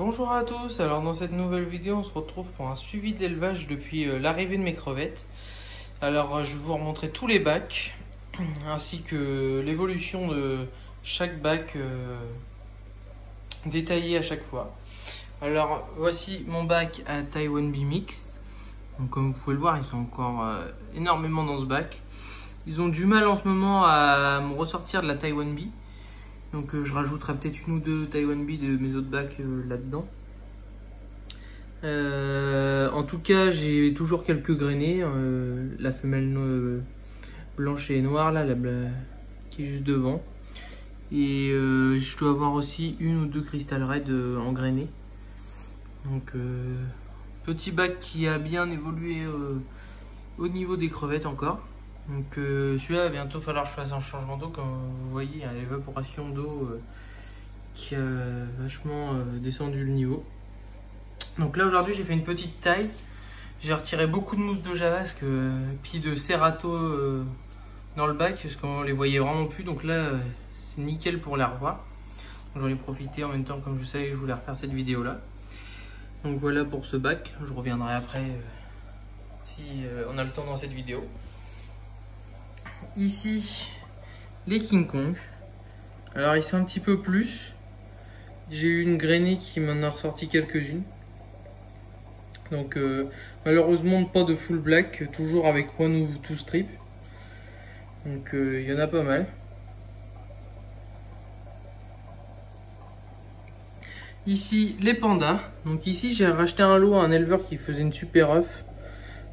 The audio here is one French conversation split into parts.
Bonjour à tous, alors dans cette nouvelle vidéo on se retrouve pour un suivi d'élevage depuis l'arrivée de mes crevettes. Alors je vais vous remontrer tous les bacs ainsi que l'évolution de chaque bac détaillé à chaque fois. Alors voici mon bac à Taiwan Bee Mixed. Donc comme vous pouvez le voir, ils sont encore énormément dans ce bac. Ils ont du mal en ce moment à me ressortir de la Taiwan Bee. Donc je rajouterai peut-être une ou deux Taiwan Bee de mes autres bacs là-dedans. En tout cas, j'ai toujours quelques grainés. La femelle blanche et noire, là, qui est juste devant. Et je dois avoir aussi une ou deux Crystal Red en grainés. Donc petit bac qui a bien évolué au niveau des crevettes encore. Donc celui-là, il va bientôt falloir que je fasse un changement d'eau. Comme vous voyez, il y a l'évaporation d'eau qui a vachement descendu le niveau. Donc là aujourd'hui j'ai fait une petite taille. J'ai retiré beaucoup de mousse de Javasque puis de Cerato dans le bac parce qu'on les voyait vraiment plus. Donc là c'est nickel pour les revoir. J'en ai profité en même temps, comme je savais que je voulais refaire cette vidéo là. Donc voilà pour ce bac. Je reviendrai après si on a le temps dans cette vidéo. Ici les King Kong. Alors ils sont un petit peu plus. J'ai eu une grainée qui m'en a ressorti quelques-unes. Donc malheureusement pas de full black, toujours avec one ou two strip. Donc il y en a pas mal. Ici les pandas. Donc ici j'ai racheté un lot à un éleveur qui faisait une super œuf.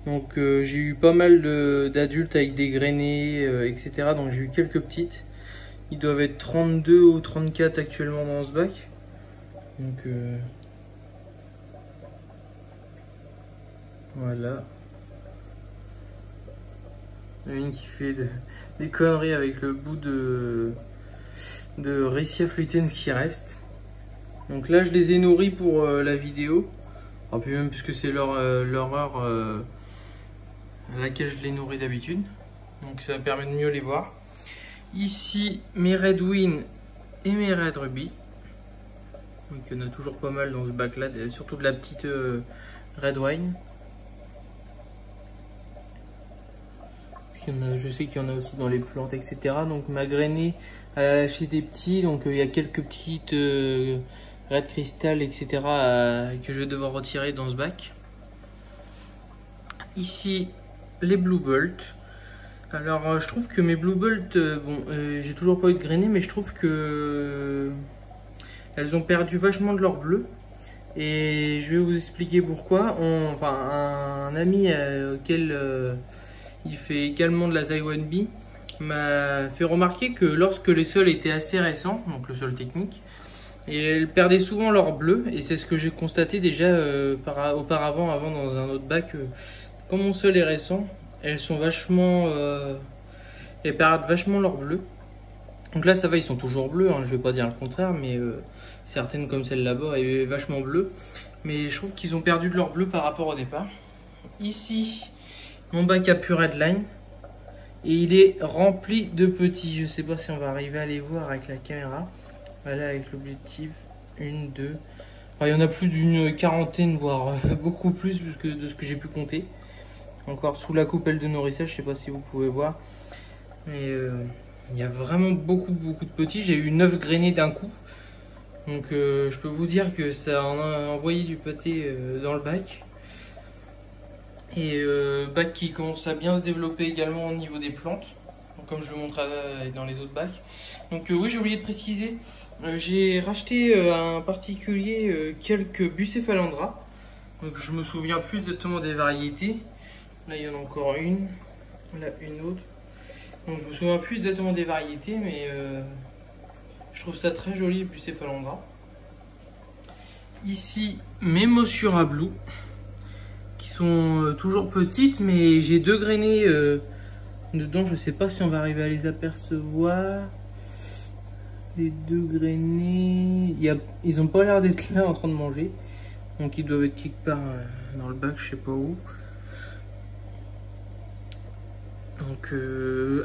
Donc j'ai eu pas mal d'adultes avec des grainés, etc. Donc j'ai eu quelques petites. Ils doivent être 32 ou 34 actuellement dans ce bac. Donc voilà. Il y en a une qui fait des conneries avec le bout de Riccia fluitens qui reste. Donc là je les ai nourris pour la vidéo. Alors puis même puisque c'est leur heure à laquelle je les nourris d'habitude. Donc ça permet de mieux les voir. Ici mes Red Wing et mes Red Ruby. Donc il y en a toujours pas mal dans ce bac là, surtout de la petite Red Wine. Puis je sais qu'il y en a aussi dans les plantes, etc. Donc ma grainée elle a lâché des petits, donc il y a quelques petites Red Crystal, etc. que je vais devoir retirer dans ce bac. Ici les Blue Bolt. Alors je trouve que mes Blue Bolt, j'ai toujours pas eu de grainée, mais je trouve que elles ont perdu vachement de leur bleu. Et je vais vous expliquer pourquoi. Un ami auquel il fait également de la Taiwan Bee m'a fait remarquer que lorsque les sols étaient assez récents, donc le sol technique, elles perdaient souvent leur bleu. Et c'est ce que j'ai constaté déjà auparavant, avant dans un autre bac. Quand mon sol est récent, elles sont vachement, elles perdent vachement leur bleu. Donc là ça va, ils sont toujours bleus, hein, je vais pas dire le contraire, mais certaines comme celle là-bas est vachement bleue. Mais je trouve qu'ils ont perdu de leur bleu par rapport au départ. Ici, mon bac à pure Redline. Et il est rempli de petits. Je sais pas si on va arriver à les voir avec la caméra. Voilà, avec l'objectif. 1, 2. Il y en a plus d'une quarantaine, voire beaucoup plus de ce que j'ai pu compter. Encore sous la coupelle de nourrissage, je sais pas si vous pouvez voir. Mais il y a vraiment beaucoup de petits. J'ai eu 9 grainés d'un coup. Donc je peux vous dire que ça en a envoyé du pâté dans le bac. Et bac qui commence à bien se développer également au niveau des plantes. Donc, comme je le montrerai dans les autres bacs. Donc oui, j'ai oublié de préciser. J'ai racheté un particulier quelques Bucephalandra. Donc je me souviens plus exactement des variétés. Là il y en a encore une. Là une autre. Donc je me souviens plus exactement des variétés, mais je trouve ça très joli, Bucephalandra. Ici mes Mossura Blue qui sont toujours petites, mais j'ai deux grainées dedans. Je sais pas si on va arriver à les apercevoir. Les deux grainées, ils ont pas l'air d'être là en train de manger, donc ils doivent être quelque part dans le bac, je sais pas où. Donc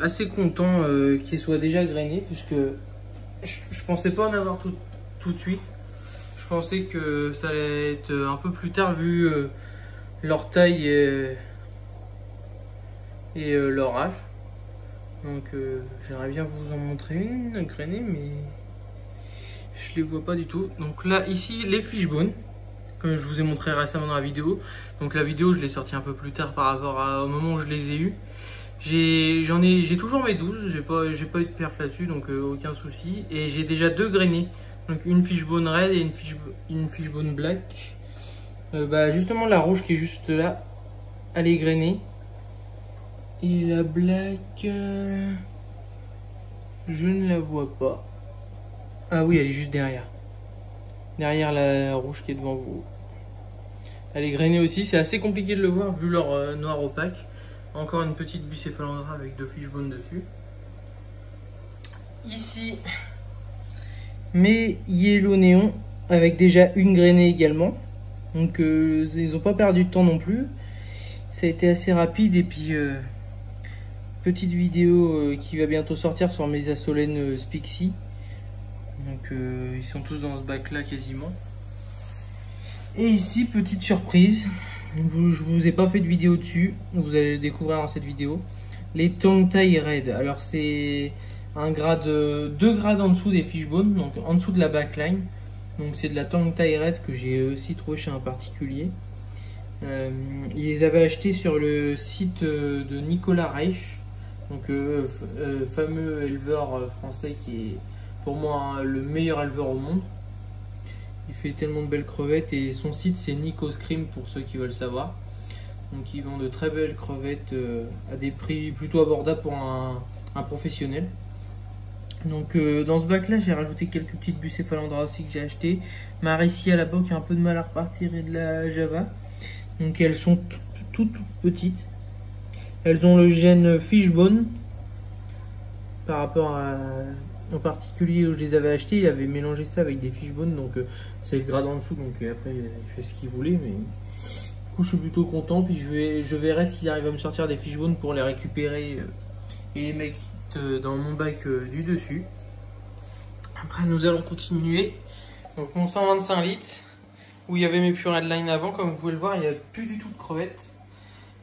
assez content qu'ils soient déjà grainés, puisque je pensais pas en avoir tout de suite. Je pensais que ça allait être un peu plus tard vu leur taille et leur âge. Donc j'aimerais bien vous en montrer une grainée, mais je les vois pas du tout. Donc là, ici, les fishbones, comme je vous ai montré récemment dans la vidéo. Donc la vidéo, je l'ai sortie un peu plus tard par rapport au moment où je les ai eus. J'ai toujours mes 12, j'ai pas eu de perf là-dessus, donc aucun souci. Et j'ai déjà 2 grainées, donc une fishbone red et une fishbone black. Bah justement la rouge qui est juste là, elle est grainée. Et la black, je ne la vois pas. Ah oui, elle est juste derrière. Derrière la rouge qui est devant vous. Elle est grainée aussi, c'est assez compliqué de le voir vu leur noir opaque. Encore une petite bucéphalandra avec 2 fishbones dessus. Ici, mes yellow néon avec déjà une grainée également. Donc ils n'ont pas perdu de temps non plus. Ça a été assez rapide et puis petite vidéo qui va bientôt sortir sur mes Asolène Spixie. Donc ils sont tous dans ce bac là quasiment. Et ici, petite surprise, je vous ai pas fait de vidéo dessus, vous allez le découvrir dans cette vidéo. Les tongue tie red, alors c'est un grade, 2 grades en dessous des fishbones, donc en dessous de la backline. Donc c'est de la tongue tie red que j'ai aussi trouvé chez un particulier. Ils les avaient achetés sur le site de Nicolas Reich, donc fameux éleveur français qui est pour moi le meilleur éleveur au monde. Il fait tellement de belles crevettes et son site c'est Nico Scream pour ceux qui veulent savoir. Donc ils vendent de très belles crevettes à des prix plutôt abordables pour un professionnel. Donc dans ce bac là j'ai rajouté quelques petites bucéphalandras aussi que j'ai acheté. Maricia là-bas qui a un peu de mal à repartir et de la Java. Donc elles sont toutes petites. Elles ont le gène fishbone par rapport en particulier où je les avais achetés, il avait mélangé ça avec des fishbones, donc c'est le grade en dessous, donc après il fait ce qu'il voulait, mais du coup je suis plutôt content, puis je verrai s'ils arrivent à me sortir des fishbones pour les récupérer et les mettre dans mon bac du dessus. Après nous allons continuer, donc mon 125 litres, où il y avait mes Pure Redline avant, comme vous pouvez le voir, il n'y a plus du tout de crevettes,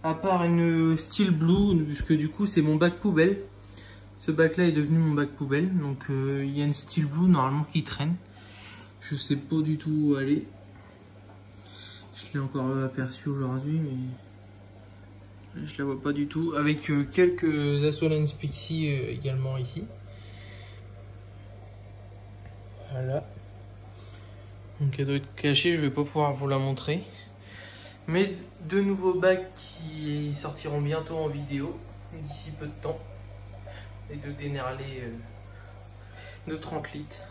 à part une Steel Blue, puisque du coup c'est mon bac poubelle. Ce bac là est devenu mon bac poubelle, donc il y a une Steel Blue normalement qui traîne. Je sais pas du tout où aller. Je l'ai encore aperçu aujourd'hui, mais je la vois pas du tout. Avec quelques Asolène Spixie également ici. Voilà. Donc elle doit être cachée, je vais pas pouvoir vous la montrer. Mais 2 nouveaux bacs qui sortiront bientôt en vidéo, d'ici peu de temps. Et 2 Dennerley de 30 litres.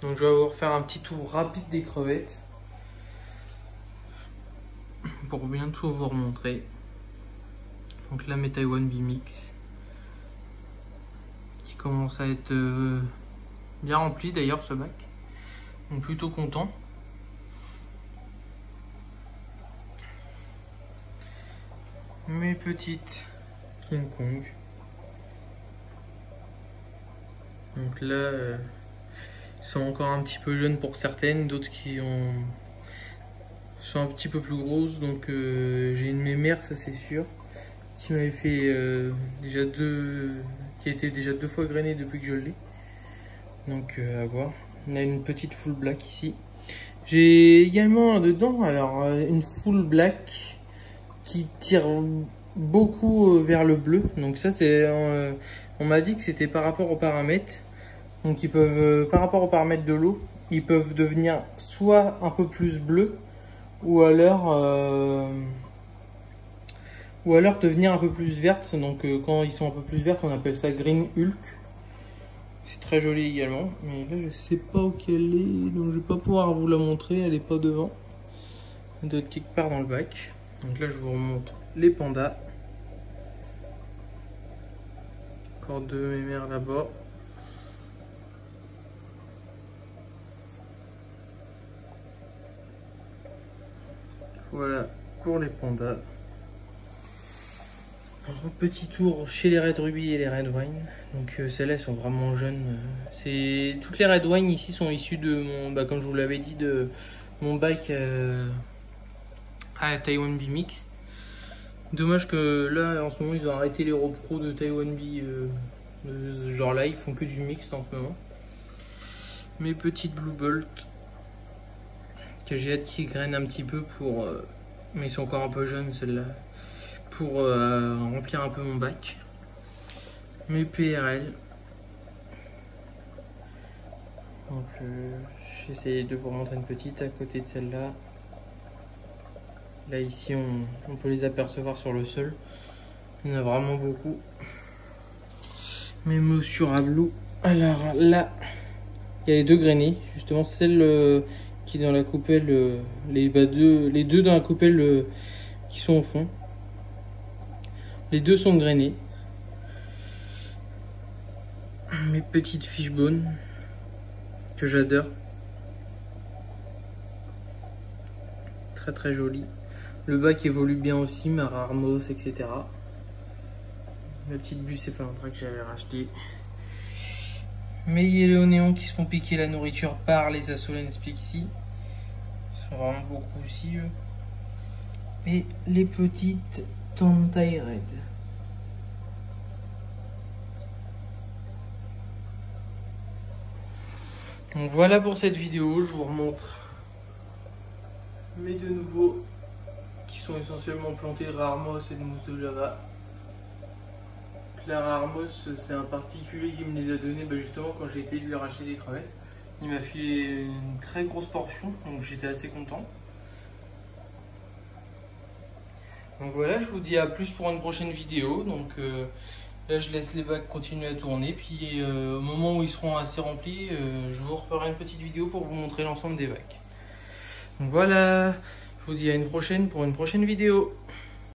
Donc je vais vous refaire un petit tour rapide des crevettes pour bientôt vous remontrer. Donc là mes Taiwan B-Mix qui commence à être bien rempli d'ailleurs ce bac. Donc plutôt content. Mes petites King Kong. Donc là, ils sont encore un petit peu jeunes pour certaines, d'autres qui sont un petit peu plus grosses. Donc j'ai une mémère, ça c'est sûr, qui m'avait fait qui a été déjà 2 fois grainée depuis que je l'ai. Donc à voir. On a une petite full black ici. J'ai également dedans alors une full black qui tire beaucoup vers le bleu. Donc ça c'est on m'a dit que c'était par rapport aux paramètres. Donc ils peuvent, par rapport aux paramètres de l'eau, ils peuvent devenir soit un peu plus bleus, ou alors devenir un peu plus vertes. Donc quand ils sont un peu plus vertes, on appelle ça Green Hulk. C'est très joli également, mais là je sais pas où elle est, donc je vais pas pouvoir vous la montrer, elle est pas devant. Elle doit être quelque part dans le bac. Donc là je vous remonte les pandas. Encore 2 mémères là-bas. Voilà pour les pandas. Un petit tour chez les Red Ruby et les Red Wine. Donc celles-là sont vraiment jeunes. Toutes les red wine ici sont issues de mon, comme je vous l'avais dit, de mon bac à Taiwan Bee Mixed. Dommage que là en ce moment ils ont arrêté les repros de Taiwan Bee de ce genre là, ils font que du mixte en ce moment. Mes petites Blue Bolt que j'ai hâte qu'ils grainent un petit peu pour mais ils sont encore un peu jeunes celles-là, pour remplir un peu mon bac. Mes PRL. Donc j'ai essayé de vous remontrer une petite à côté de celle-là. Là ici on peut les apercevoir sur le sol. Il y en a vraiment beaucoup. Mes Monsieur Rablou. Alors là, il y a les deux grainées. Justement celle qui est dans la coupelle, les deux dans la coupelle qui sont au fond. Les deux sont grainées. Mes petites fishbones que j'adore, très très joli. Le bac évolue bien aussi, ma Rarmos, etc. Ma petite Bucephalandra que j'avais racheté. Mes Yellownéons qui se font piquer la nourriture par les Assolens Pixie. Ils sont vraiment beaucoup aussi eux. Et les petites Tantai Red. Donc voilà pour cette vidéo, je vous remontre mes deux nouveaux qui sont essentiellement plantés de Rarmos et de mousse de Java. La Rarmos, c'est un particulier qui me les a donnés justement quand j'ai été lui racheter des crevettes. Il m'a filé une très grosse portion, donc j'étais assez content. Donc voilà, je vous dis à plus pour une prochaine vidéo. Donc là je laisse les bacs continuer à tourner, puis au moment où ils seront assez remplis, je vous referai une petite vidéo pour vous montrer l'ensemble des bacs. Donc voilà, je vous dis à une prochaine pour une prochaine vidéo.